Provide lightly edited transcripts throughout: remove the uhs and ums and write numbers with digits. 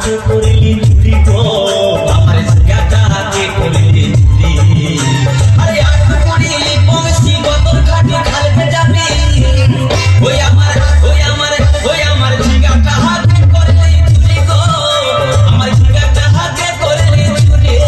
কে করলি চুরি গো আমার ঝিঙ্গাটা কে করলি চুরি আরে আট করিলি বংশী গতর ঘাটে খালতে যাবি ওই আমার ঝিঙ্গাটা কে করলি চুরি গো আমার ঝিঙ্গাটা কে করলি চুরি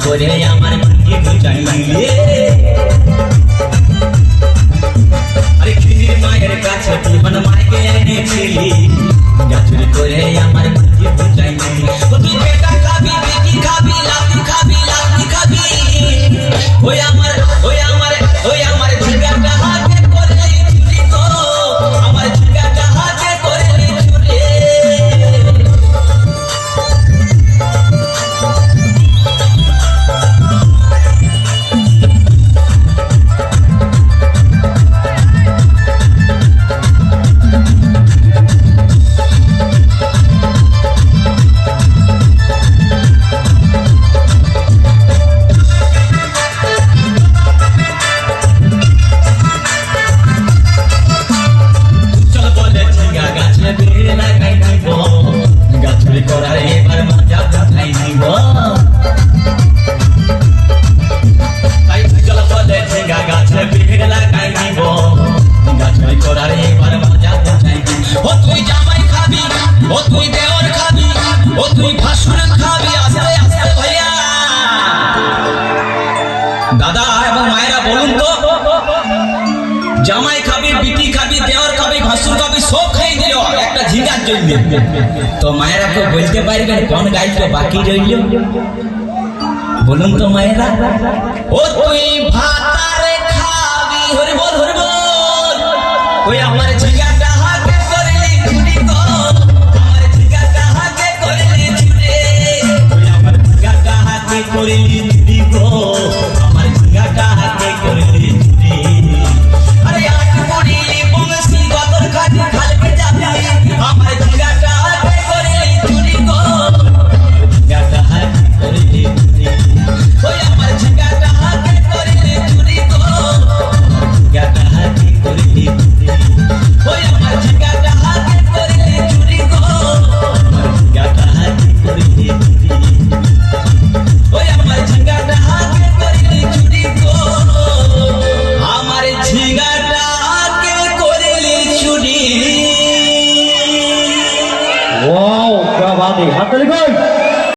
করে আমার মনকে বুঝাইলে আরে খিদির মায়ের কাছে জীবন মাকে এনেছিলি গাছুরি করে আমার মনকে বুঝাইলে তুই পেটা খাবি বেটি খাবি লাতি খাবি ওই আমার ঝিঙ্গাটা হাতে করলি চুরি গো আমার ঝিঙ্গাটা হাতে করলি চুরি দাদা এবং মায়েরা বলুন তো জামাই খাবি বিটি খাবি দেওয়ার খাবি ভাসুর খাবি সব খাই দিল একটা ঝিঙ্গার জন্য তো মায়েরা কেউ বলতে পারবেন কোন গাইতে বাকি রইল বলুন তো মায়েরা ও তুই ভাতারে খাবি হরি বল ওই আমার ঝিঙ্গাটা হাতে করলি চুরি গো আমার ঝিঙ্গাটা হাতে করলি চুরি ওই আমার ঝিঙ্গাটা হাতে করলি চুরি গো আমার ঝিঙ্গাটা হাতে করলি চুরি আরে আট করিলি বংশী গতর ঘাটে খালকে যাবি আমার ঝিঙ্গাটা হাতে করলি চুরি গো ঝিঙ্গাটা হাতে করলি চুরি ওই আমার ঝিঙ্গাটা হাতে করলি চুরি গো ঝিঙ্গাটা হাতে করলি চুরি ওই আমার ঝিঙ্গাটা হাতে করলি চুরি গো ঝিঙ্গাটা হাতে করলি চুরি ওই আমার ঝিঙ্গাটা হাতে করলি চুরি গো আমার ঝিঙ্গাটা হাতে করলি চুরি वाओ क्या बात है हाथ ताली